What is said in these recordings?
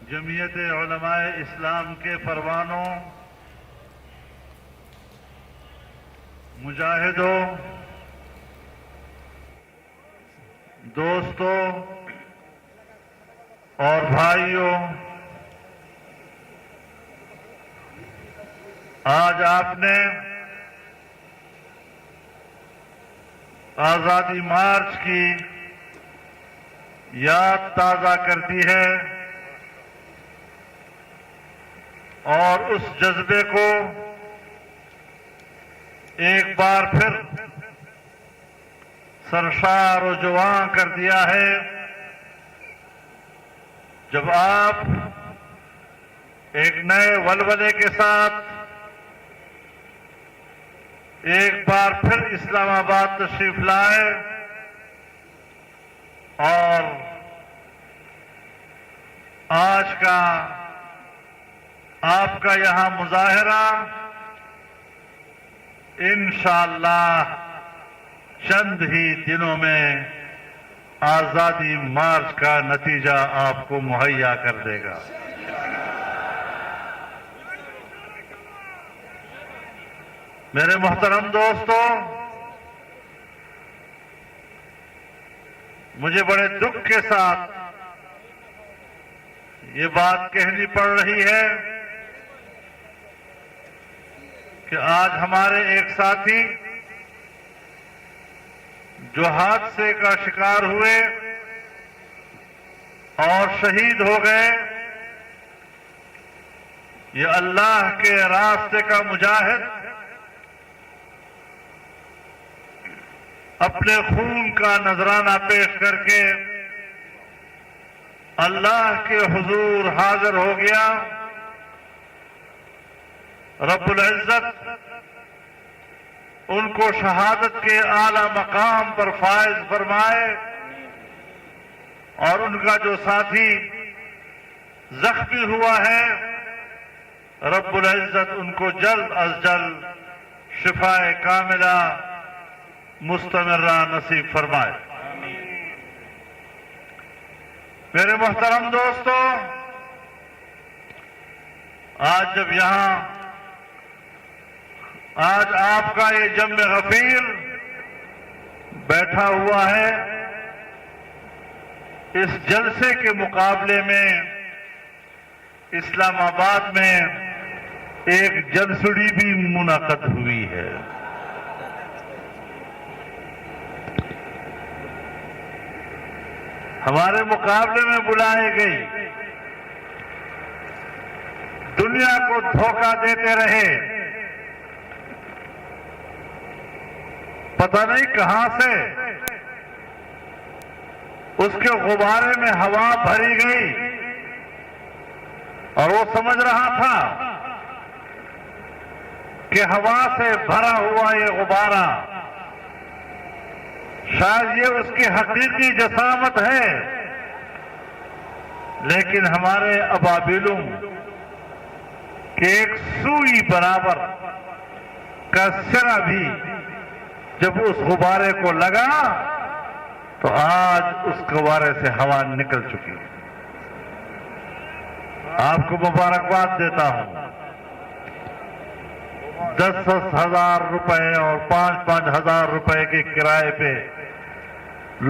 جمعیت علماء اسلام کے پروانوں، مجاہدوں، دوستوں اور بھائیوں، آج آپ نے آزادی مارچ کی یاد تازہ کر دی ہے اور اس جذبے کو ایک بار پھر سرشار و جواں کر دیا ہے، جب آپ ایک نئے ولولے کے ساتھ ایک بار پھر اسلام آباد تشریف لائے اور آج کا آپ کا یہاں مظاہرہ انشاءاللہ چند ہی دنوں میں آزادی مارچ کا نتیجہ آپ کو مہیا کر دے گا۔ میرے محترم دوستوں، مجھے بڑے دکھ کے ساتھ یہ بات کہنی پڑ رہی ہے کہ آج ہمارے ایک ساتھی جو حادثے کا شکار ہوئے اور شہید ہو گئے، یہ اللہ کے راستے کا مجاہد اپنے خون کا نذرانہ پیش کر کے اللہ کے حضور حاضر ہو گیا۔ رب العزت ان کو شہادت کے اعلی مقام پر فائز فرمائے اور ان کا جو ساتھی زخمی ہوا ہے، رب العزت ان کو جلد از جلد شفائے کاملہ مستمرہ نصیب فرمائے۔ میرے محترم دوستوں، آج آپ کا یہ جم غفیر بیٹھا ہوا ہے، اس جلسے کے مقابلے میں اسلام آباد میں ایک جلسڑی بھی منعقد ہوئی ہے۔ ہمارے مقابلے میں بلائے گئی، دنیا کو دھوکہ دیتے رہے، پتہ نہیں کہاں سے اس کے غبارے میں ہوا بھری گئی اور وہ سمجھ رہا تھا کہ ہوا سے بھرا ہوا یہ غبارہ شاید یہ اس کی حقیقی جسامت ہے، لیکن ہمارے ابابیلوں کے ایک سوئی برابر کا سرا بھی جب اس غبارے کو لگا تو آج اس غبارے سے ہوا نکل چکی۔ آپ کو مبارکباد دیتا ہوں۔ 10-10 ہزار روپے اور 5-5 ہزار روپے کے کرائے پہ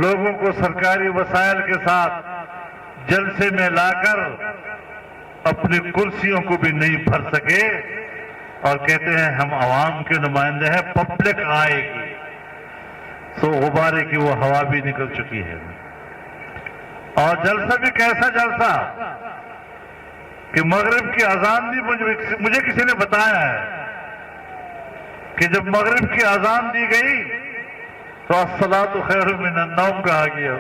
لوگوں کو سرکاری وسائل کے ساتھ جلسے میں لا کر اپنی کرسیوں کو بھی نہیں بھر سکے اور کہتے ہیں ہم عوام کے نمائندے ہیں، پبلک آئے گی، سو غبارے کی وہ ہوا بھی نکل چکی ہے۔ اور جلسہ بھی کیسا جلسہ کہ مغرب کی اذان بھی مجھے کسی نے بتایا ہے کہ جب مغرب کی اذان دی گئی تو الصلاۃ خیر من النوم کہا گیا۔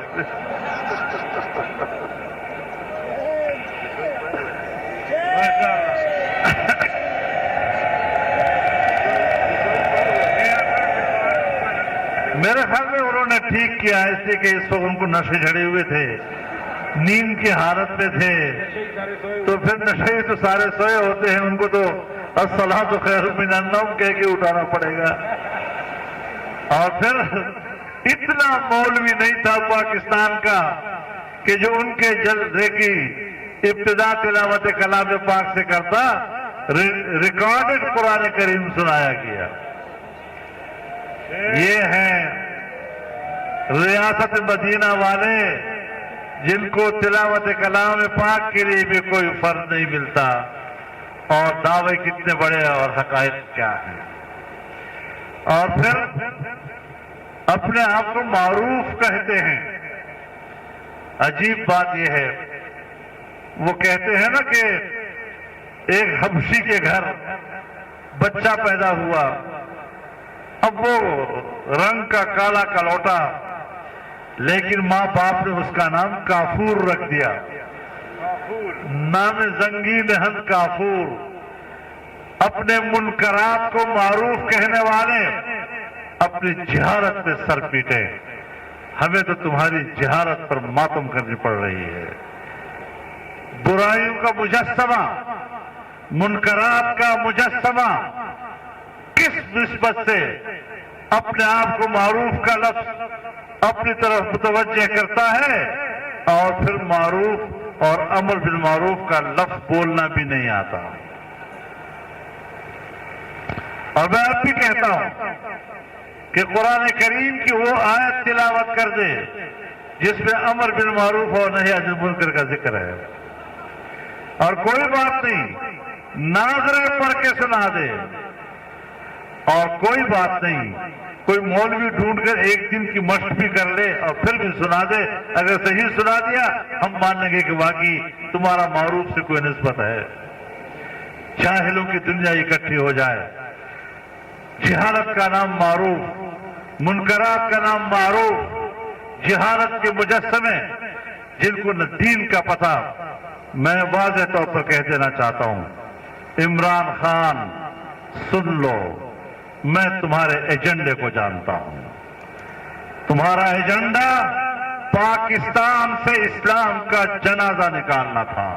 میرے خیال میں انہوں نے ٹھیک کیا، اس لیے کہ اس وقت ان کو نشے چڑھے ہوئے تھے، نیند کی حالت میں تھے، تو پھر نشے تو سارے سوئے ہوتے ہیں، ان کو تو الصلاۃ خیر من النوم کہہ کے اٹھانا پڑے گا۔ اور پھر اتنا مولوی نہیں تھا پاکستان کا کہ جو ان کے جلسے کی ابتدا تلاوت کلام پاک سے کرتا، ریکارڈڈ قرآن کریم سنایا گیا۔ یہ ہیں ریاست مدینہ والے جن کو تلاوت کلام پاک کے لیے بھی کوئی فرض نہیں ملتا، اور دعوے کتنے بڑے اور حقائق کیا ہیں۔ اور پھر اپنے آپ کو معروف کہتے ہیں۔ عجیب بات یہ ہے، وہ کہتے ہیں نا کہ ایک حبشی کے گھر بچہ پیدا ہوا، اب وہ رنگ کا کالا کلوٹا، لیکن ماں باپ نے اس کا نام کافور رکھ دیا، نام زنگی نہن کافور۔ اپنے منکرات کو معروف کہنے والے اپنی جہالت پہ سر پیٹے، ہمیں تو تمہاری جہالت پر ماتم کرنی پڑ رہی ہے۔ برائیوں کا مجسمہ، منکرات کا مجسمہ کس نسبت سے اپنے آپ کو معروف کا لفظ اپنی طرف متوجہ کرتا ہے، اور پھر معروف اور امر بالمعروف کا لفظ بولنا بھی نہیں آتا۔ اور میں اب بھی کہتا ہوں کہ قرآن کریم کی وہ آیت تلاوت کر دے جس میں امر بالمعروف اور نہی عن المنکر کا ذکر ہے، اور کوئی بات نہیں ناظریں پڑھ کے سنا دے، اور کوئی بات نہیں کوئی مولوی ڈھونڈ کر ایک دن کی مشق بھی کر لے اور پھر بھی سنا دے، اگر صحیح سنا دیا ہم مان لیں گے کہ واقعی تمہارا معروف سے کوئی نسبت ہے۔ جاہلوں کی دنیا اکٹھی ہو جائے، جہالت کا نام معروف، منکرات کا نام معروف، جہالت کے مجسمے جن کو نہ دین کا پتہ۔ میں واضح طور پر کہہ دینا چاہتا ہوں، عمران خان سن لو، میں تمہارے ایجنڈے کو جانتا ہوں۔ تمہارا ایجنڈا پاکستان سے اسلام کا جنازہ نکالنا تھا،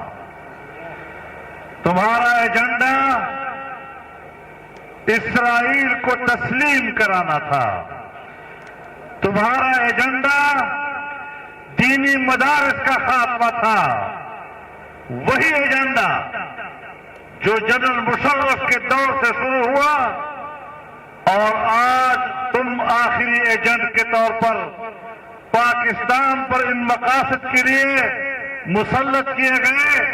تمہارا ایجنڈا اسرائیل کو تسلیم کرانا تھا، تمہارا ایجنڈا دینی مدارس کا خاتمہ تھا۔ وہی ایجنڈا جو جنرل مشرف کے دور سے شروع ہوا، اور آج تم آخری ایجنٹ کے طور پر پاکستان پر ان مقاصد کے لیے مسلط کیے گئے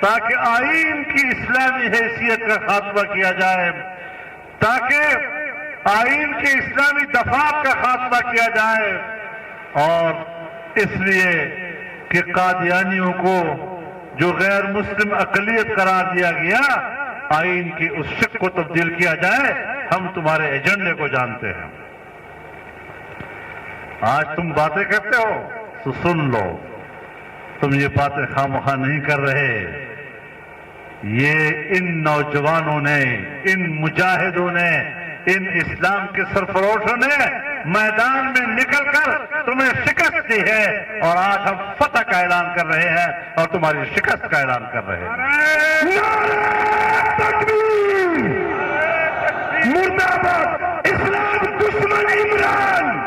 تاکہ آئین کی اسلامی حیثیت کا خاتمہ کیا جائے، تاکہ آئین کے اسلامی دفعات کا خاتمہ کیا جائے، اور اس لیے کہ قادیانیوں کو جو غیر مسلم اقلیت قرار دیا گیا، آئین کی اس شق کو تبدیل کیا جائے۔ ہم تمہارے ایجنڈے کو جانتے ہیں۔ آج تم باتیں کرتے ہو تو سن لو، تم یہ باتیں خواہ نہیں کر رہے، یہ ان نوجوانوں نے، ان مجاہدوں نے، ان اسلام کے سرفروشوں نے میدان میں نکل کر تمہیں شکست دی ہے، اور آج ہم فتح کا اعلان کر رہے ہیں اور تمہاری شکست کا اعلان کر رہے ہیں۔ مرد آباد! اسلام دشمن عمران،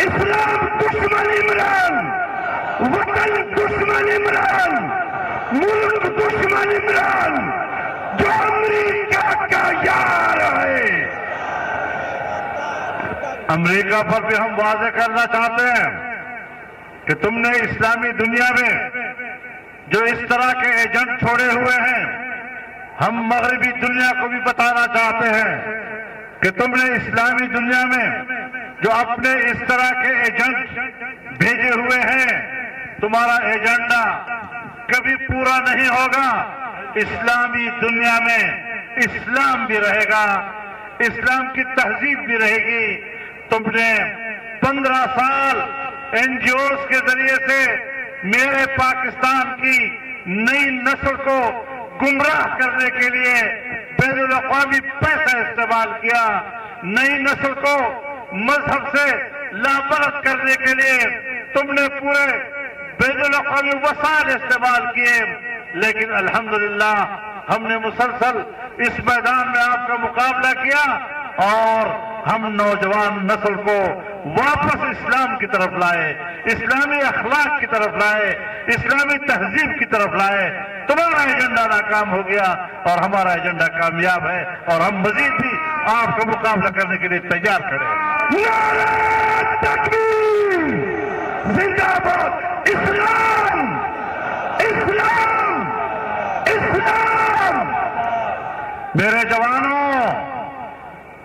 اسلام دشمن عمران، وطن دشمن عمران، ملک دشمن عمران، جو امریکہ کا یار ہے۔ امریکہ پر بھی ہم واضح کرنا چاہتے ہیں کہ تم نے اسلامی دنیا میں جو اس طرح کے ایجنٹ چھوڑے ہوئے ہیں، ہم مغربی دنیا کو بھی بتانا چاہتے ہیں کہ تم نے اسلامی دنیا میں جو اپنے اس طرح کے ایجنٹ بھیجے ہوئے ہیں، تمہارا ایجنڈا کبھی پورا نہیں ہوگا۔ اسلامی دنیا میں اسلام بھی رہے گا، اسلام کی تہذیب بھی رہے گی۔ تم نے 15 سال این جی اوز کے ذریعے سے میرے پاکستان کی نئی نسل کو گمراہ کرنے کے لیے بین الاقوامی پیسہ استعمال کیا، نئی نسل کو مذہب سے لابرد کرنے کے لیے تم نے پورے بین الاقوامی وسائل استعمال کیے، لیکن الحمدللہ ہم نے مسلسل اس میدان میں آپ کا مقابلہ کیا، اور ہم نوجوان نسل کو واپس اسلام کی طرف لائے، اسلامی اخلاق کی طرف لائے، اسلامی تہذیب کی طرف لائے. تمہارا ایجنڈا ناکام ہو گیا اور ہمارا ایجنڈا کامیاب ہے اور ہم مزید بھی آپ کا مقابلہ کرنے کے لیے تیار کھڑے ہیں. نعرہ تکبیر! زندہ باد اسلام! اسلام! اسلام! میرے جوانوں،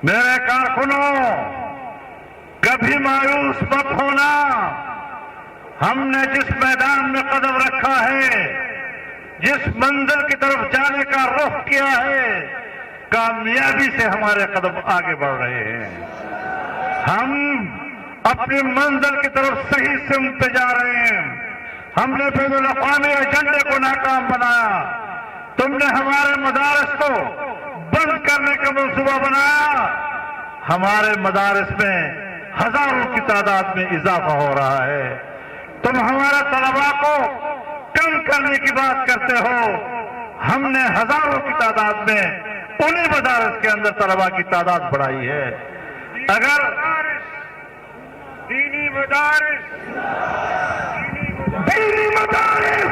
میرے کارکنوں، کبھی مایوس مت ہونا. ہم نے جس میدان میں قدم رکھا ہے، جس منزل کی طرف جانے کا رخ کیا ہے، کامیابی سے ہمارے قدم آگے بڑھ رہے ہیں. ہم اپنی منزل کی طرف صحیح سمت پہ جا رہے ہیں. ہم نے بین الاقوامی ایجنڈے کو ناکام بنایا. تم نے ہمارے مدارس کو بند کرنے کا منصوبہ بنایا. ہمارے مدارس میں ہزاروں کی تعداد میں اضافہ ہو رہا ہے. تم ہمارے طلباء کو کم کرنے کی بات کرتے ہو. ہم نے ہزاروں کی تعداد میں انہیں مدارس کے اندر طلباء کی تعداد بڑھائی ہے. اگر دینی مدارس دینی مدارس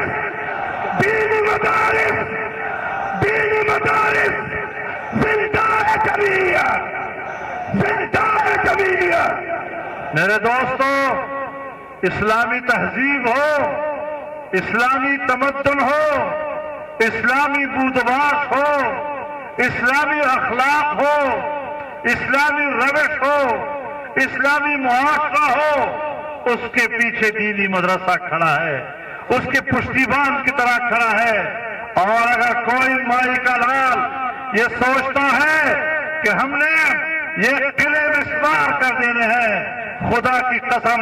دینی مدارس دینی مدارس زندہ جمعیت زندہ جمعیت. میرے دوستو، اسلامی تہذیب ہو، اسلامی تمدن ہو، اسلامی بودباش ہو، اسلامی اخلاق ہو، اسلامی روش ہو، اسلامی معاشرہ ہو، اس کے پیچھے دینی مدرسہ کھڑا ہے، اس کے پشتیبان کی طرح کھڑا ہے. اور اگر کوئی مائی کا لال یہ سوچتا ہے کہ ہم نے یہ قلعے مسمار کر دینے ہیں، خدا کی قسم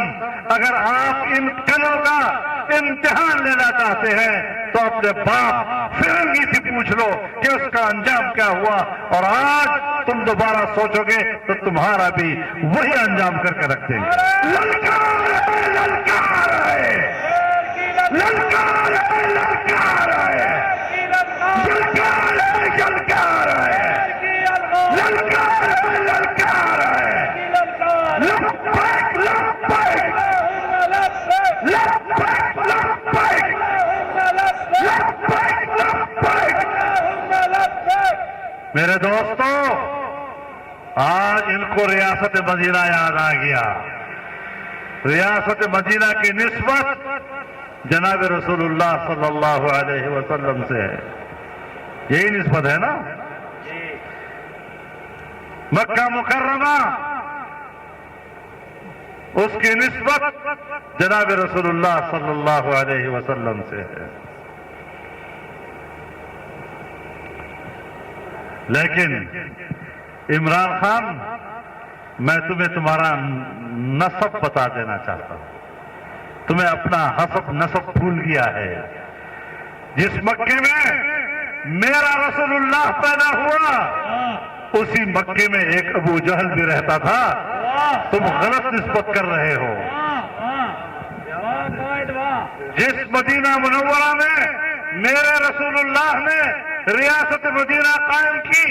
اگر آپ ان قلعوں کا امتحان لینا چاہتے ہیں تو اپنے باپ فرنگی سے پوچھ لو کہ اس کا انجام کیا ہوا. اور آج تم دوبارہ سوچو گے تو تمہارا بھی وہی انجام کر کے رکھ دیں گے. للکار ہے للکار ہے للکار ہے للکار ہے للکار ہے للکار ہے للکار ہے للکار ہے. لبیک لبیک لبیک لبیک لبیک لبیک. میرے دوستو، آج ان کو ریاست مدینہ یاد آ گیا. ریاست مدینہ کی نسبت جناب رسول اللہ صلی اللہ علیہ وسلم سے ہے. یہی نسبت ہے نا. مکہ مکرمہ اس کی نسبت جناب رسول اللہ صلی اللہ علیہ وسلم سے ہے. لیکن عمران خان، میں تمہیں تمہارا نسب بتا دینا چاہتا ہوں. تمہیں اپنا حسب نسب بھول گیا ہے. جس مکے میں میرا رسول اللہ پیدا ہوا اسی مکے میں ایک ابو جہل بھی رہتا تھا. تم غلط نسبت کر رہے ہو. جس مدینہ منورہ میں میرے رسول اللہ نے ریاست مدینہ قائم کی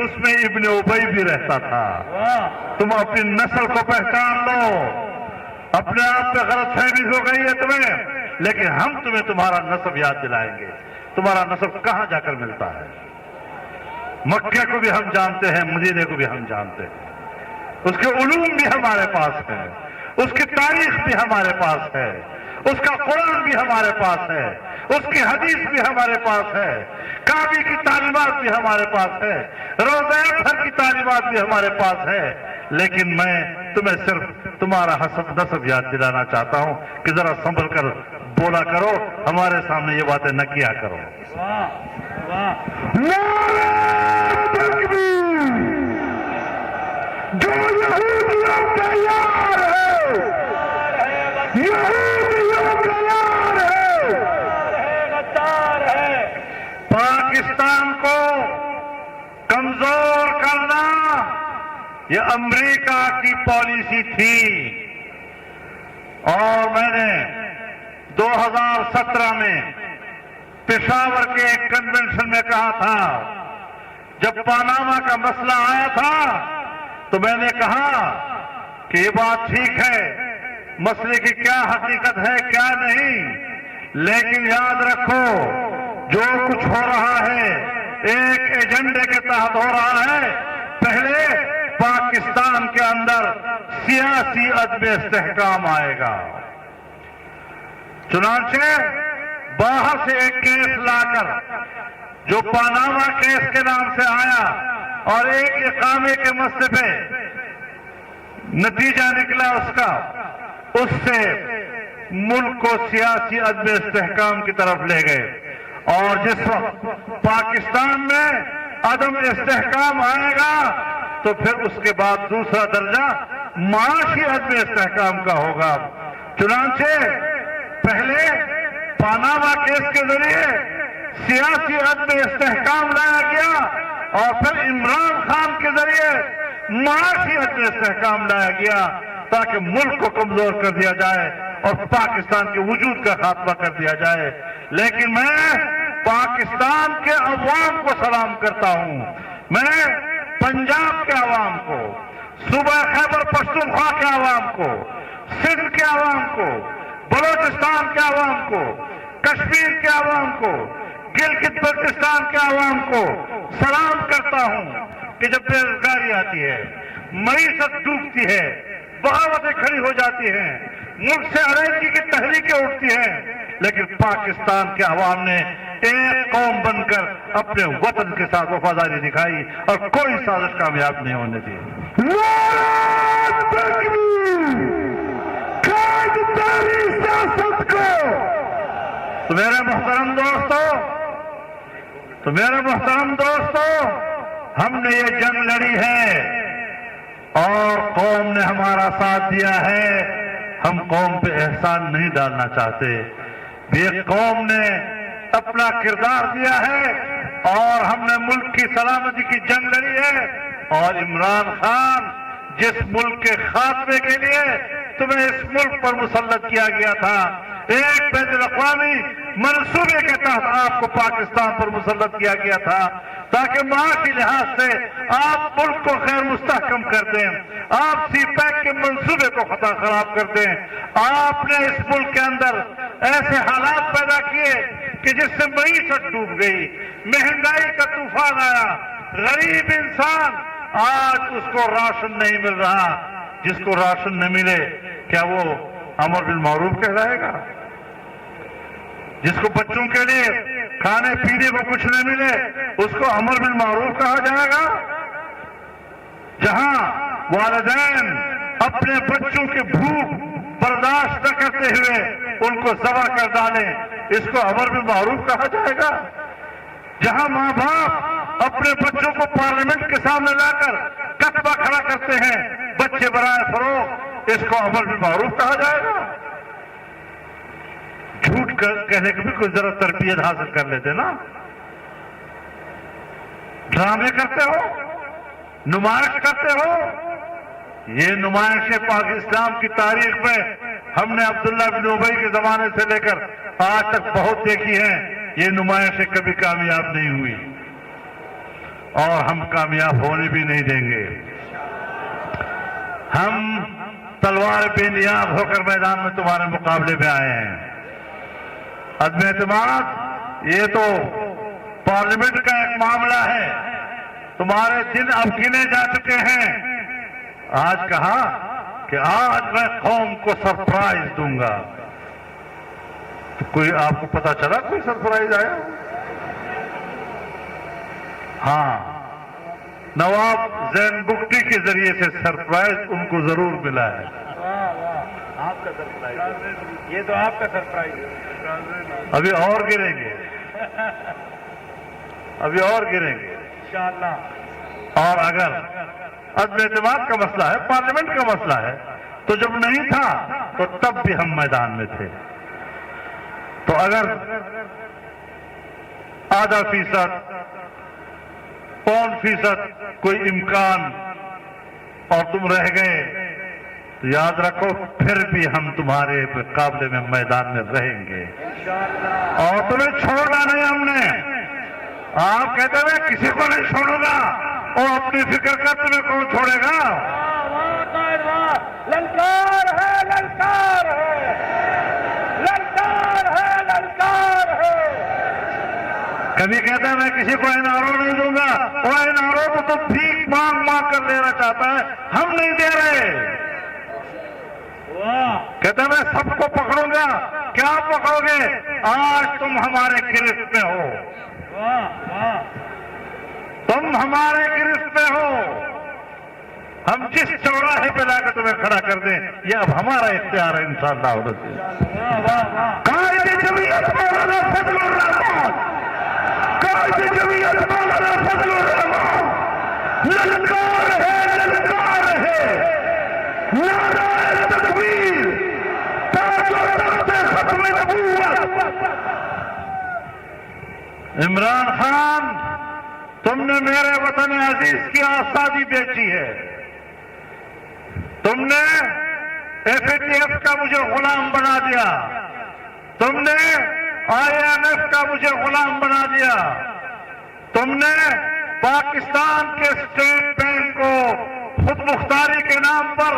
اس میں ابن ابی بھی رہتا تھا. تم اپنی نسل کو پہچان لو. اپنے آپ پہ غلط فہمی ہو گئی ہے تمہیں، لیکن ہم تمہیں تمہارا نسب یاد دلائیں گے. تمہارا نسب کہاں جا کر ملتا ہے. مکے کو بھی ہم جانتے ہیں، مدینے کو بھی ہم جانتے ہیں. اس کے علوم بھی ہمارے پاس ہے، اس کی تاریخ بھی ہمارے پاس ہے، اس کا قرآن بھی ہمارے پاس ہے، اس کی حدیث بھی ہمارے پاس ہے، کعبے کی تعلیمات بھی ہمارے پاس ہے، روضہ اطہر کی تعلیمات بھی ہمارے پاس ہے. لیکن میں تمہیں صرف تمہارا حسب نسب یاد دلانا چاہتا ہوں کہ ذرا سنبھل کر بولا کرو، ہمارے سامنے یہ باتیں نہ کیا کرو. نعرہ تکبیر! جو یہودیوں کا یار ہے، یہودیوں کا یار ہے. پاکستان کو کمزور کرنا یہ امریکہ کی پالیسی تھی. اور میں نے 2017 میں پشاور کے ایک کنونشن میں کہا تھا، جب پاناما کا مسئلہ آیا تھا تو میں نے کہا کہ یہ بات ٹھیک ہے، مسئلے کی کیا حقیقت ہے کیا نہیں، لیکن یاد رکھو جو کچھ ہو رہا ہے ایک ایجنڈے کے تحت ہو رہا ہے. پہلے پاکستان کے اندر سیاسی عدم استحکام آئے گا. چنانچہ باہر سے ایک کیس لا کر جو پاناما کیس کے نام سے آیا اور ایک اقامے کے مسئلے پہ نتیجہ نکلا اس کا، اس سے ملک کو سیاسی عدم استحکام کی طرف لے گئے. اور جس وقت پاکستان میں عدم استحکام آئے گا تو پھر اس کے بعد دوسرا درجہ معاشی عدم استحکام کا ہوگا. چنانچہ پہلے پاناما کیس کے ذریعے سیاسی عدم استحکام لایا گیا اور پھر عمران خان کے ذریعے معاشی عدم استحکام لایا گیا تاکہ ملک کو کمزور کر دیا جائے اور پاکستان کے وجود کا خاتمہ کر دیا جائے. لیکن میں پاکستان کے عوام کو سلام کرتا ہوں، میں پنجاب کے عوام کو، صوبہ خیبر پختونخوا کے عوام کو، سندھ کے عوام کو، بلوچستان کے عوام کو، کشمیر کے عوام کو، گلگت بلتستان کے عوام کو سلام کرتا ہوں کہ جب بے روزگاری آتی ہے، معیشت ڈوبتی ہے، بغاوتیں کھڑی ہو جاتی ہیں، ملک سے علیحدگی کی تحریکیں اٹھتی ہیں، لیکن پاکستان کے عوام نے ایک قوم بن کر اپنے وطن کے ساتھ وفاداری دکھائی اور کوئی سازش کامیاب نہیں ہونے دی. سیاست کو تو میرے محترم دوستو ہم نے یہ جنگ لڑی ہے اور قوم نے ہمارا ساتھ دیا ہے. ہم قوم پہ احسان نہیں ڈالنا چاہتے. یہ قوم نے اپنا کردار دیا ہے اور ہم نے ملک کی سلامتی کی جنگ لڑی ہے. اور عمران خان جس ملک کے خاتمے کے لیے تمہیں اس ملک پر مسلط کیا گیا تھا، ایک بین الاقوامی منصوبے کے تحت آپ کو پاکستان پر مسلط کیا گیا تھا تاکہ معاشی لحاظ سے آپ ملک کو غیر مستحکم کر دیں، آپ سی پیک کے منصوبے کو خراب کر دیں. آپ نے اس ملک کے اندر ایسے حالات پیدا کیے کہ جس سے معیشت ڈوب گئی، مہنگائی کا طوفان آیا، غریب انسان آج اس کو راشن نہیں مل رہا. جس کو راشن نہ ملے کیا وہ امر بالمعروف کہلائے گا؟ جس کو بچوں کے لیے کھانے پینے کو کچھ نہ ملے اس کو امر بالمعروف کہا جائے گا؟ جہاں والدین اپنے بچوں کی بھوک برداشت نہ کرتے ہوئے ان کو ذبح کر ڈالیں اس کو امر بالمعروف کہا جائے گا؟ جہاں ماں باپ اپنے بچوں کو پارلیمنٹ کے سامنے لا کر کتبہ کھڑا کرتے ہیں بچے برائے فروغ، اس کو امر بالمعروف کہا جائے گا؟ جھوٹ کہنے کی بھی کوئی ذرا تربیت حاصل کر لیتے نا. ڈرامے کرتے ہو، نمائش کرتے ہو. یہ نمائشیں پاکستان کی تاریخ میں ہم نے عبداللہ بن ابی کے زمانے سے لے کر آج تک بہت دیکھی ہیں. یہ نمائشیں کبھی کامیاب نہیں ہوئی اور ہم کامیاب ہونے بھی نہیں دیں گے. ہم تلوار بے نیاز ہو کر میدان میں تمہارے مقابلے میں آئے ہیں. عدم اعتماد یہ تو پارلیمنٹ کا ایک معاملہ ہے. تمہارے دن اب گنے جا چکے ہیں. آج کہا کہ آج میں قوم کو سرپرائز دوں گا. تو کوئی آپ کو پتا چلا کوئی سرپرائز آیا؟ ہاں، نواب زین بگٹی کے ذریعے سے سرپرائز ان کو ضرور ملا ہے. آپ کا سرپرائز، یہ تو آپ کا سرپرائز ہے. ابھی اور گریں گے، ابھی اور گریں گے انشاءاللہ. اور اگر عدم اعتماد کا مسئلہ ہے، پارلیمنٹ کا مسئلہ ہے، تو جب نہیں تھا تو تب بھی ہم میدان میں تھے. تو اگر آدھا فیصد، 5% کوئی امکان اور تم رہ گئے تو یاد رکھو پھر بھی ہم تمہارے مقابلے میں میدان میں رہیں گے اور تمہیں چھوڑنا نہیں ہم نے. آپ کہتے ہوئے کسی کو نہیں چھوڑوں گا اور اپنی فکر کر تمہیں کون چھوڑے گا؟ للکار ہے، للکار ہے، للکار ہے، للکار کبھی کہتا ہے میں کسی کو NRO نہیں دوں گا، وہ NRO کو تو بھیک مانگ مانگ کر لینا چاہتا ہے، ہم نہیں دے رہے۔ کہتا ہے میں سب کو پکڑوں گا، کیا پکڑو گے؟ آج تم ہمارے گرفت میں ہو، تم ہمارے گرفت میں ہو، ہم جس چوراہے پہ لا کر تمہیں کھڑا کر دیں یہ اب ہمارا اختیار ہے انشاءاللہ۔ قائد جمعیت مولانا فضل الرحمان، قائد جمعیت مولانا فضل الرحمان، للکار ہے نعرہ تکبیر، تاج و تخت ختم نبوت۔ عمران خان، تم نے میرے وطن عزیز کی آزادی بیچی ہے، تم نے FATF کا مجھے غلام بنا دیا، تم نے IMF کا مجھے غلام بنا دیا، تم نے پاکستان کے اسٹیٹ بینک کو خود مختاری کے نام پر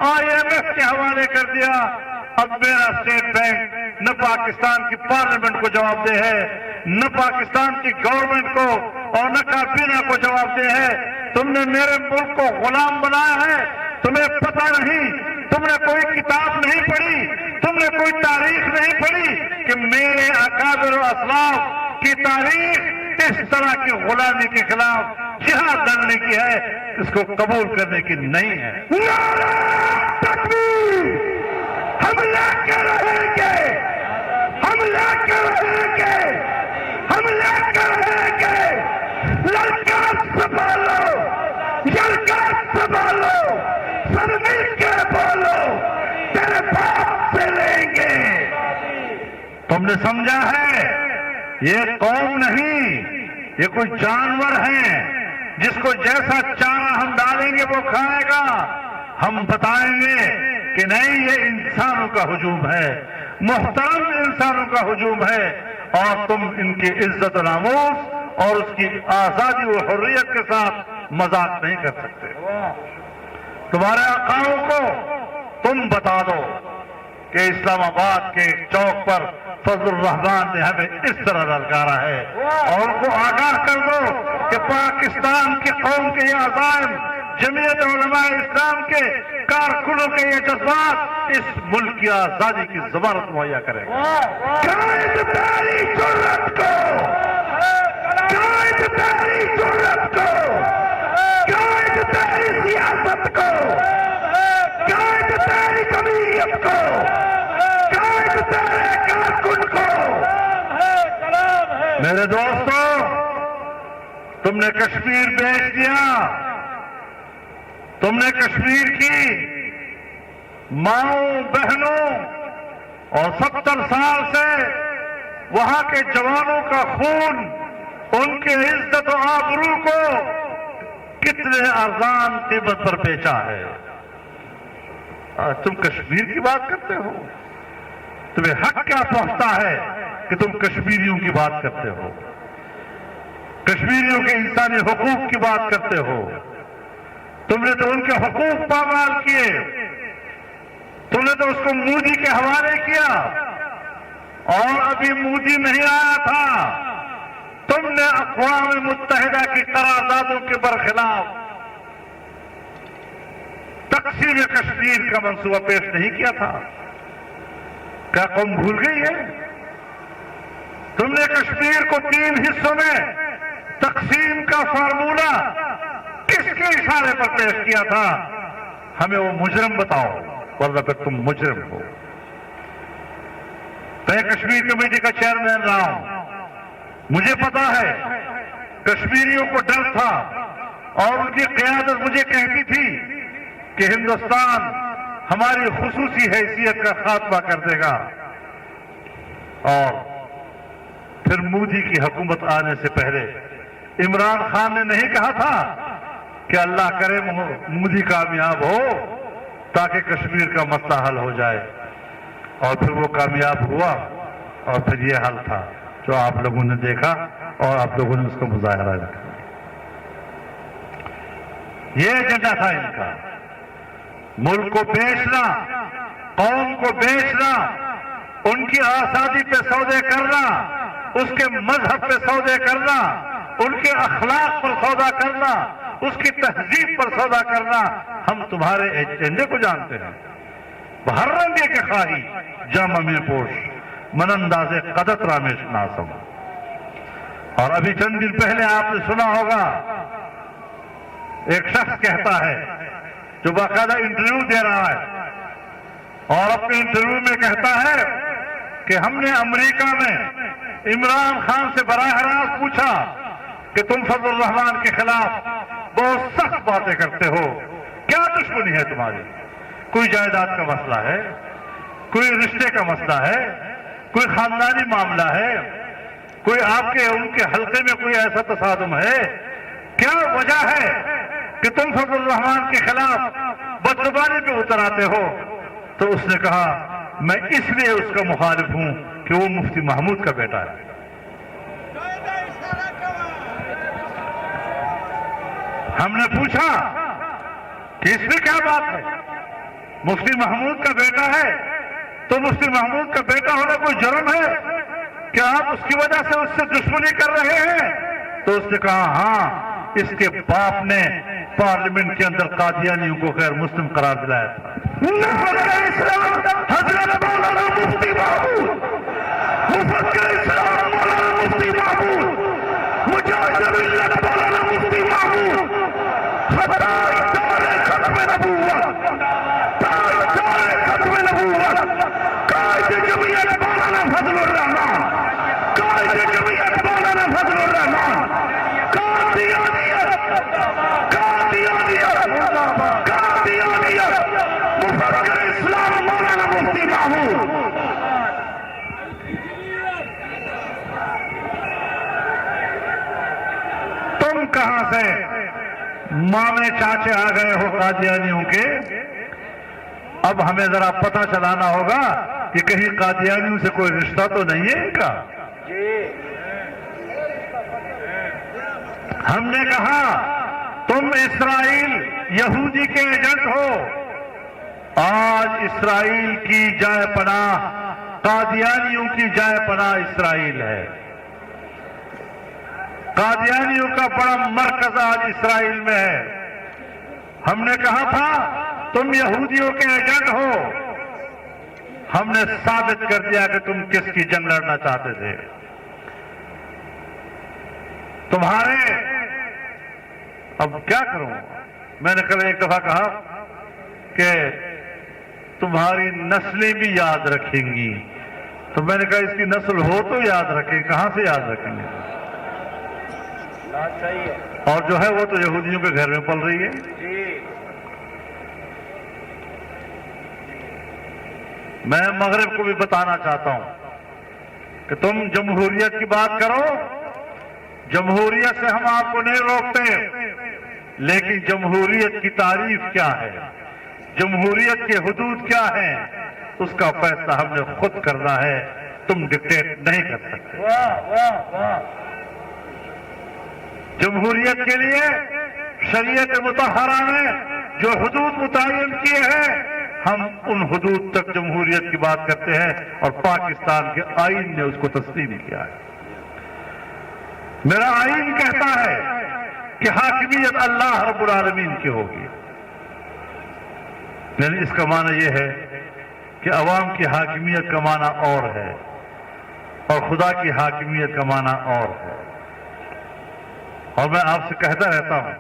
IMF کے حوالے کر دیا۔ اب میرا اسٹیٹ بینک نہ پاکستان کی پارلیمنٹ کو جواب دہ ہے، نہ پاکستان کی گورنمنٹ کو اور نہ کابینہ کو جواب دہ ہے۔ تم نے میرے ملک کو غلام بنایا ہے، تمہیں پتہ نہیں، تم نے کوئی کتاب نہیں پڑھی، تم نے کوئی تاریخ نہیں پڑھی کہ میرے اکابر و اسلاف کی تاریخ اس طرح کی غلامی کے خلاف جہاد لڑنے کی ہے، اس کو قبول کرنے کی نہیں ہے۔ نعرہ تکبیر، ہم لے کے رہیں گے، ہم لے کے رہیں گے، ہم لے کے رہیں گے۔ للکار سنبھالو، یلکار سنبھالو، سب مل کے بولو، تیرے باپ سے لیں گے۔ تم نے سمجھا ہے یہ قوم نہیں، یہ کوئی جانور ہیں جس کو جیسا چارہ ہم ڈالیں گے وہ کھائے گا۔ ہم بتائیں گے کہ نہیں، یہ انسانوں کا ہجوم ہے، محترم انسانوں کا ہجوم ہے، اور تم ان کی عزت و ناموس اور اس کی آزادی و حریت کے ساتھ مذاق نہیں کر سکتے۔ تمہارے آقاؤں کو تم بتا دو کہ اسلام آباد کے چوک پر فضل الرحمان نے ہمیں اس طرح للکارا ہے، اور ان کو آگاہ کر دو کہ پاکستان کی قوم کے یہ عزائم، جمعیت علماء اسلام کے کارکنوں کے یہ جذبات اس ملک کی آزادی کی ضمانت مہیا کرے گا۔ قائد تیری جرت کو، قائد تیری جرت کو، قائد تیری سیاست کو، قائد تیری جمعیت کو، قائد تیرے کارکن کو۔ میرے دوستو، تم نے کشمیر بیچ دیا، تم نے کشمیر کی ماؤں بہنوں اور 70 سال سے وہاں کے جوانوں کا خون، ان کی عزت و آبرو کو کتنے ارزان قیمت پر بیچا ہے۔ آج تم کشمیر کی بات کرتے ہو، تمہیں حق کیا پہنچتا ہے کہ تم کشمیریوں کی بات کرتے ہو، کشمیریوں کے انسانی حقوق کی بات کرتے ہو؟ تم نے تو ان کے حقوق پامال کیے، تم نے تو اس کو مودی کے حوالے کیا، اور ابھی مودی نہیں آیا تھا تم نے اقوام متحدہ کی قراردادوں کے برخلاف تقسیم کشمیر کا منصوبہ پیش نہیں کیا تھا؟ کیا قوم بھول گئی ہے؟ تم نے کشمیر کو 3 حصوں میں تقسیم کا فارمولہ کس کے اشارے پر پیش کیا تھا؟ ہمیں وہ مجرم بتاؤ، ورنہ پھر تم مجرم ہو۔ میں کشمیر کمیٹی کا چیئرمین رہا ہوں، مجھے پتا ہے کشمیریوں کو ڈر تھا، اور ان کی قیادت مجھے کہتی تھی کہ ہندوستان ہماری خصوصی حیثیت کا خاتمہ کر دے گا۔ اور پھر مودی کی حکومت آنے سے پہلے عمران خان نے نہیں کہا تھا کہ اللہ کرے مودی کامیاب ہو تاکہ کشمیر کا مسئلہ حل ہو جائے؟ اور پھر وہ کامیاب ہوا، اور پھر یہ حل تھا جو آپ لوگوں نے دیکھا اور آپ لوگوں نے اس کو مظاہرہ رکھا۔ یہ ایجنڈا تھا ان کا، ملک کو بیچنا، قوم کو بیچنا، ان کی آزادی پہ سودے کرنا، اس کے مذہب پہ سودے کرنا، ان کے اخلاق پر سودا کرنا، اس کی تہذیب پر سودا کرنا، ہم تمہارے ایجنڈے کو جانتے ہیں۔ ہر رنگے کے خواہی جامہ میں پوش، من انداز قدت رامش ناسم۔ اور ابھی چند دن پہلے آپ نے سنا ہوگا ایک شخص کہتا ہے جو باقاعدہ انٹرویو دے رہا ہے اور اپنے انٹرویو میں کہتا ہے کہ ہم نے امریکہ میں عمران خان سے براہ راست پوچھا کہ تم فضل الرحمان کے خلاف بہت سخت باتیں کرتے ہو، کیا دشمنی ہے تمہاری؟ کوئی جائیداد کا مسئلہ ہے، کوئی رشتے کا مسئلہ ہے، کوئی خاندانی معاملہ ہے، کوئی آپ کے ان کے حلقے میں کوئی ایسا تصادم ہے؟ کیا وجہ ہے کہ تم فضل الرحمان کے خلاف بدزبانی پہ اتر آتے ہو؟ تو اس نے کہا میں اس لیے اس کا مخالف ہوں کہ وہ مفتی محمود کا بیٹا ہے۔ ہم نے پوچھا کہ اس میں کیا بات ہے؟ مفتی محمود کا بیٹا ہے تو مفتی محمود کا بیٹا ہونا کوئی جرم ہے؟ کیا آپ اس کی وجہ سے اس سے دشمنی کر رہے ہیں؟ تو اس نے کہا ہاں، اس کے باپ نے پارلیمنٹ کے اندر قادیانیوں کو غیر مسلم قرار دلایا تھا۔ حضرت مولانا مفتی محمود، مفکر اسلام مولانا مفتی محمود، مجاہد ملت مولانا مفتی محمود، تاجدار ختم نبوت، تاجدار ختم نبوت، قائد جمعیت مولانا فضل الرحمان، قائد جمعیت مولانا فضل الرحمان، قادیانیت، قادیانیت، قادیانیت، مفکر اسلام مولانا مفتی محمود۔ تم کہاں سے مامے چاچے آ گئے ہو قادیانیوں کے؟ اب ہمیں ذرا پتہ چلانا ہوگا کہ کہیں قادیانیوں سے کوئی رشتہ تو نہیں ہے ان کا۔ ہم نے کہا تم اسرائیل یہودی کے ایجنٹ ہو۔ آج اسرائیل کی جائے پناہ، قادیانیوں کی جائے پناہ اسرائیل ہے۔ قادیانیوں کا بڑا مرکز آج اسرائیل میں ہے۔ ہم نے کہا تھا تم یہودیوں کے ایجنٹ ہو، ہم نے ثابت کر دیا کہ تم کس کی جنگ لڑنا چاہتے تھے۔ تمہارے اب کیا کروں، میں نے کل ایک دفعہ کہا کہ تمہاری نسلیں بھی یاد رکھیں گی، تو میں نے کہا اس کی نسل ہو تو یاد رکھیں، کہاں سے یاد رکھیں گے؟ اور جو ہے وہ تو یہودیوں کے گھر میں پل رہی ہے۔ میں مغرب کو بھی بتانا چاہتا ہوں کہ تم جمہوریت کی بات کرو، جمہوریت سے ہم آپ کو نہیں روکتے، لیکن جمہوریت کی تعریف کیا ہے، جمہوریت کے حدود کیا ہیں، اس کا فیصلہ ہم نے خود کرنا ہے، تم ڈکٹیٹ نہیں کر سکتے۔ جمہوریت کے لیے شریعت مطہرہ نے جو حدود متعین کیے ہیں، ہم ان حدود تک جمہوریت کی بات کرتے ہیں، اور پاکستان کے آئین نے اس کو تسلیم کیا ہے۔ میرا آئین کہتا ہے کہ حاکمیت اللہ رب العالمین کی ہوگی، یعنی اس کا معنی یہ ہے کہ عوام کی حاکمیت کا معنی اور ہے اور خدا کی حاکمیت کا معنی اور ہے۔ اور میں آپ سے کہتا رہتا ہوں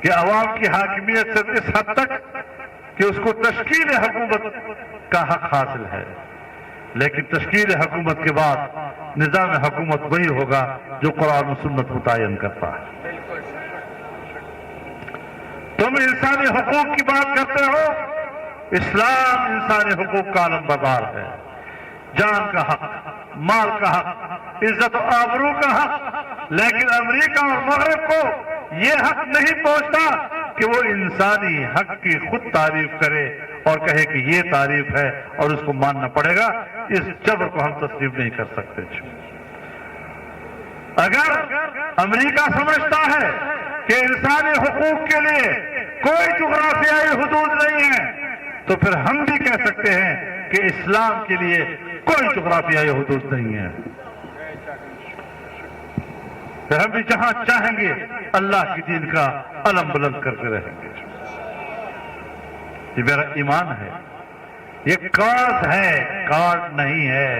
کہ عوام کی حاکمیت صرف اس حد تک کہ اس کو تشکیل حکومت کا حق حاصل ہے، لیکن تشکیل حکومت کے بعد نظام حکومت وہی ہوگا جو قرآن و سنت متعین کرتا ہے۔ تم انسانی حقوق کی بات کرتے ہو، اسلام انسانی حقوق کا علم بردار ہے۔ جان کا حق، مال کا حق، عزت و آبرو کا حق، لیکن امریکہ اور مغرب کو یہ حق نہیں پہنچتا کہ وہ انسانی حق کی خود تعریف کرے اور کہے کہ یہ تعریف ہے اور اس کو ماننا پڑے گا۔ اس جبر کو ہم تسلیم نہیں کر سکتے۔ اگر امریکہ سمجھتا ہے کہ انسانی حقوق کے لیے کوئی جغرافیائی حدود نہیں ہے، تو پھر ہم بھی کہہ سکتے ہیں کہ اسلام کے لیے کوئی جغرافیائی حدود نہیں ہے۔ پھر ہم بھی جہاں چاہیں گے اللہ کے دین کا علم بلند کرتے رہیں گے. یہ میرا ایمان ہے. یہ کارڈ ہے، کارڈ نہیں ہے.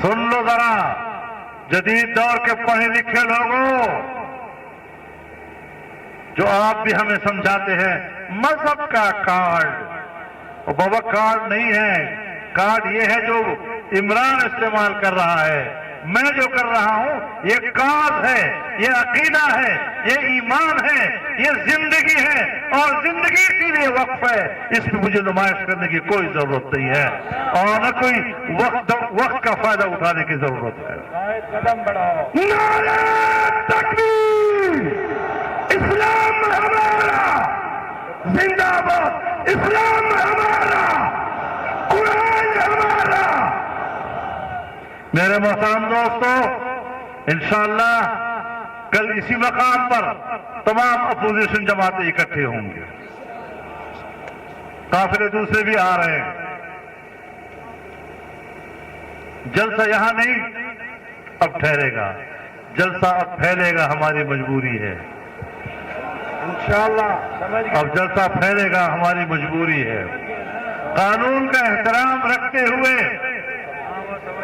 سن لو ذرا جدید دور کے پڑھے لکھے لوگوں، جو آپ بھی ہمیں سمجھاتے ہیں مذہب کا کارڈ. اور بابا کارڈ نہیں ہے. کارڈ یہ ہے جو عمران استعمال کر رہا ہے، میں جو کر رہا ہوں یہ کارڈ ہے، یہ عقیدہ ہے، یہ ایمان ہے، یہ زندگی ہے. اور زندگی اسی لیے وقف ہے. اس میں مجھے نمائش کرنے کی کوئی ضرورت نہیں ہے اور نہ کوئی وقت کا فائدہ اٹھانے کی ضرورت ہے. قدم بڑھاؤ. نعرہ تکبیر! اسلام ہمارا زندہ باد، اسلام ہمارا، قرآن ہمارا. میرے محترم دوستو، انشاءاللہ کل اسی مقام پر تمام اپوزیشن جماعتیں اکٹھے ہوں گے. قافلے دوسرے بھی آ رہے ہیں. جلسہ یہاں نہیں اب ٹھہرے گا، جلسہ اب پھیلے گا. ہماری مجبوری ہے. انشاءاللہ سمجھ گئے. اب جلسہ پھیلے گا، ہماری مجبوری ہے. قانون کا احترام رکھتے ہوئے،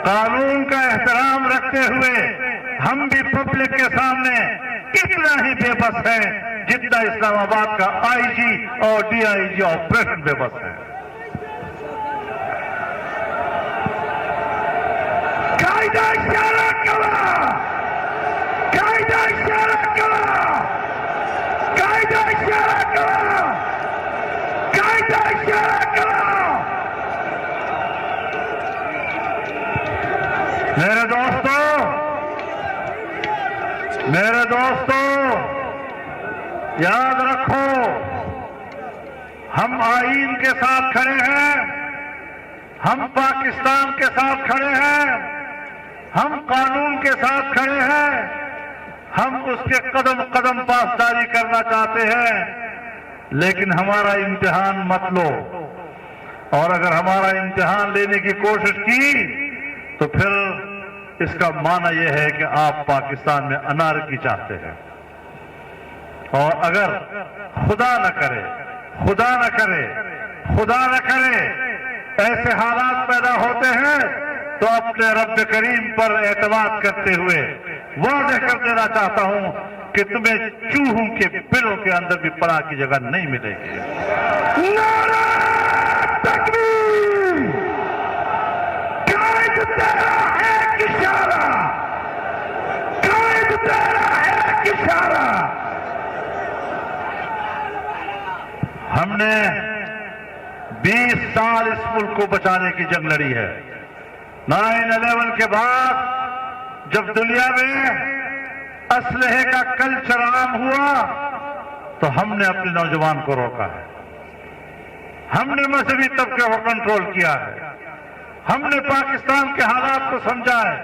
قانون کا احترام رکھتے ہوئے ہم بھی پبلک کے سامنے اتنا ہی بے بس ہیں جتنا اسلام آباد کا آئی جی اور ڈی آئی جی آپریشن بے بس ہے. قاعدہ اشارہ کرا، قاعدہ اشارہ کرا، قاعدہ اشارہ کرا، قاعدہ اشارہ کرا. میرے دوستو یاد رکھو، ہم آئین کے ساتھ کھڑے ہیں، ہم پاکستان کے ساتھ کھڑے ہیں، ہم قانون کے ساتھ کھڑے ہیں. ہم اس کے قدم قدم پاسداری کرنا چاہتے ہیں. لیکن ہمارا امتحان مت لو، اور اگر ہمارا امتحان لینے کی کوشش کی تو پھر اس کا معنی یہ ہے کہ آپ پاکستان میں انارکی چاہتے ہیں. اور اگر خدا نہ کرے، خدا نہ کرے، خدا نہ کرے ایسے حالات پیدا ہوتے ہیں تو اپنے رب کریم پر اعتماد کرتے ہوئے واضح کر دینا چاہتا ہوں کہ تمہیں چوہوں کے بلوں کے اندر بھی پناہ کی جگہ نہیں ملے گی. نعرہ تکبیر! قائد تیرا ایک اشارہ، قائد تیرا ایک اشارہ. ہم نے 20 سال اس ملک کو بچانے کی جنگ لڑی ہے. 9/11 کے بعد جب دنیا میں اسلحے کا کلچر عام ہوا تو ہم نے اپنے نوجوان کو روکا ہے. ہم نے مذہبی طبقے کو کنٹرول کیا ہے. ہم نے پاکستان کے حالات کو سمجھا ہے.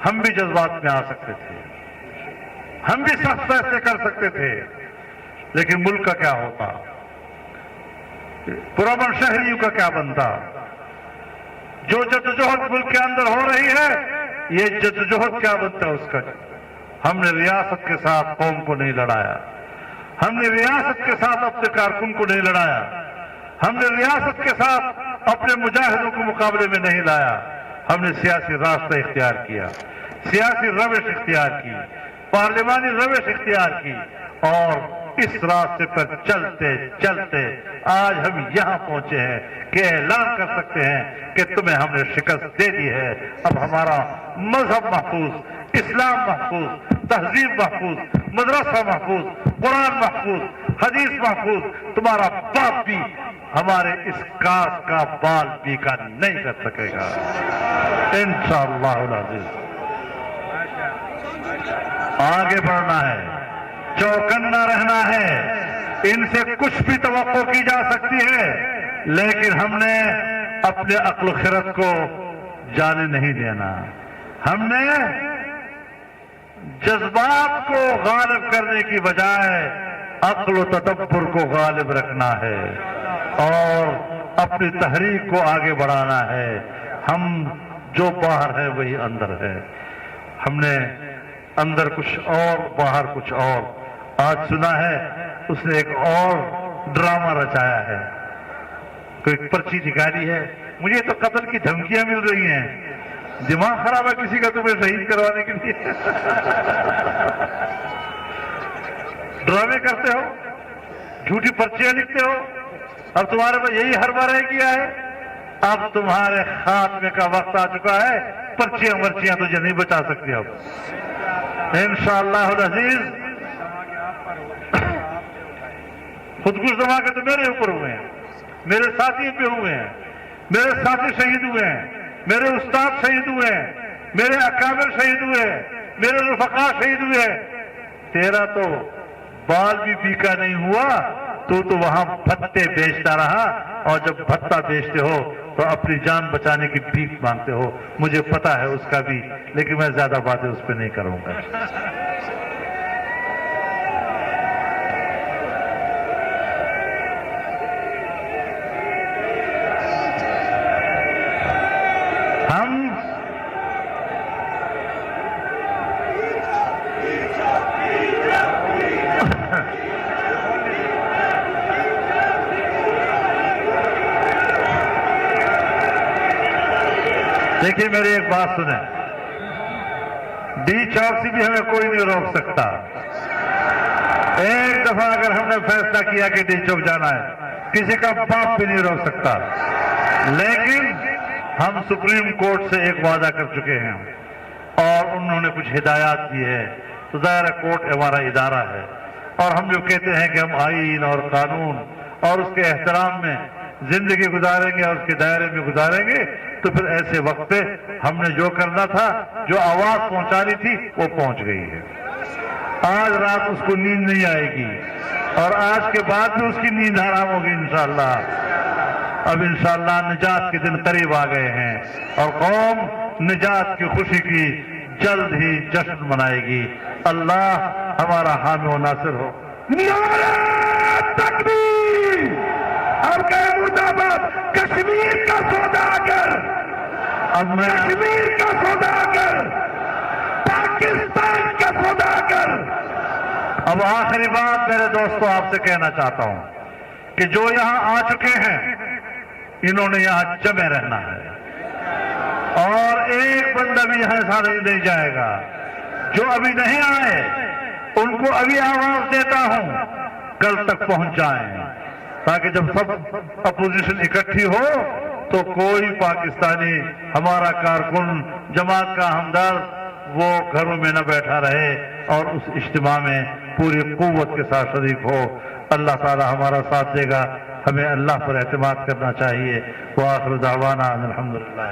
ہم بھی جذبات میں آ سکتے تھے، ہم بھی سخت فیصلے کر سکتے تھے، لیکن ملک کا کیا ہوتا، پرامن شہریوں کا کیا بنتا. جو جدوجہد ملک کے اندر ہو رہی ہے، یہ جدوجہد کیا بنتا اس کا. ہم نے ریاست کے ساتھ قوم کو نہیں لڑایا، ہم نے ریاست کے ساتھ اپنے کارکن کو نہیں لڑایا، ہم نے ریاست کے ساتھ اپنے مجاہدوں کو مقابلے میں نہیں لایا. ہم نے سیاسی راستہ اختیار کیا، سیاسی روش اختیار کی، پارلیمانی روش اختیار کی، اور اس راستے پر چلتے چلتے آج ہم یہاں پہنچے ہیں کہ اعلان کر سکتے ہیں کہ تمہیں ہم نے شکست دے دی ہے. اب ہمارا مذہب محفوظ، اسلام محفوظ، تہذیب محفوظ، مدرسہ محفوظ، قرآن محفوظ، حدیث محفوظ. تمہارا باپ بھی ہمارے اس کاس کا بال پیکا نہیں کر سکے گا انشاءاللہ العزیز. آگے بڑھنا ہے، چوکنا رہنا ہے. ان سے کچھ بھی توقع کی جا سکتی ہے، لیکن ہم نے اپنے عقل و خرد کو جانے نہیں دینا. ہم نے جذبات کو غالب کرنے کی بجائے عقل و تدبر کو غالب رکھنا ہے اور اپنی تحریک کو آگے بڑھانا ہے. ہم جو باہر ہے وہی اندر ہے. ہم نے اندر کچھ اور باہر کچھ اور. آج سنا ہے اس نے ایک اور ڈرامہ رچایا ہے, کوئی پرچی نکالی ہے. مجھے تو قتل کی دھمکیاں مل رہی ہیں. دماغ خراب ہے کسی کا تمہیں شہید کروانے کے لیے. ڈرامے کرتے ہو, جھوٹی پرچیاں لکھتے ہو. اب تمہارے پاس یہی ہر بار کیا ہے. اب تمہارے خاتمے کا وقت آ چکا ہے. پرچیاں مرچیاں تجھے نہیں بچا سکتی. اب انشاءاللہ العزیز خودکش دھماکے تو میرے اوپر ہوئے ہیں, میرے ساتھی پہ ہوئے ہیں, میرے ساتھی شہید ہوئے ہیں, میرے استاد شہید ہوئے ہیں, میرے اکابر شہید ہوئے ہیں, میرے رفقا شہید ہوئے ہیں. تیرا تو بال بھی پیکا نہیں ہوا, تو وہاں بھتے بیچتا رہا, اور جب بھتا بیچتے ہو تو اپنی جان بچانے کی بھیک مانگتے ہو. مجھے پتا ہے اس کا بھی, لیکن میں زیادہ باتیں اس پہ نہیں کروں گا. ہم دیکھیے میری ایک بات سنیں, ڈی چوک سے بھی ہمیں کوئی نہیں روک سکتا. ایک دفعہ اگر ہم نے فیصلہ کیا کہ ڈی چوک جانا ہے, کسی کا باپ بھی نہیں روک سکتا. لیکن ہم سپریم کورٹ سے ایک وعدہ کر چکے ہیں, اور انہوں نے کچھ ہدایات دی ہے. تو ظاہر کورٹ ہمارا ادارہ ہے, اور ہم جو کہتے ہیں کہ ہم آئین اور قانون اور اس کے احترام میں زندگی گزاریں گے اور اس کے دائرے میں گزاریں گے, تو پھر ایسے وقت پہ ہم نے جو کرنا تھا, جو آواز پہنچانی تھی, وہ پہنچ گئی ہے. آج رات اس کو نیند نہیں آئے گی, اور آج کے بعد بھی اس کی نیند حرام ہوگی انشاءاللہ. اب انشاءاللہ نجات کے دن قریب آ گئے ہیں, اور قوم نجات کی خوشی کی جلد ہی جشن منائے گی. اللہ ہمارا حامی و ناصر ہو. نعرہ تکبیر! اب گئے مرد آباد کشمیر کا سوداگر, اب میں کشمیر کا سوداگر, پاکستان کا سوداگر. اب آخری بات میرے دوستوں آپ سے کہنا چاہتا ہوں کہ جو یہاں آ چکے ہیں انہوں نے یہاں جمے رہنا ہے, اور ایک بندہ بھی یہاں سے نہیں جائے گا. جو ابھی نہیں آئے ان کو ابھی آواز دیتا ہوں, کل تک پہنچ جائیں, تاکہ جب سب اپوزیشن اکٹھی ہو تو کوئی پاکستانی ہمارا کارکن, جماعت کا ہمدرد وہ گھروں میں نہ بیٹھا رہے, اور اس اجتماع میں پوری قوت کے ساتھ شریک ہو. اللہ تعالی ہمارا ساتھ دے گا. ہمیں اللہ پر اعتماد کرنا چاہیے. وآخر دعوانا ان الحمدللہ.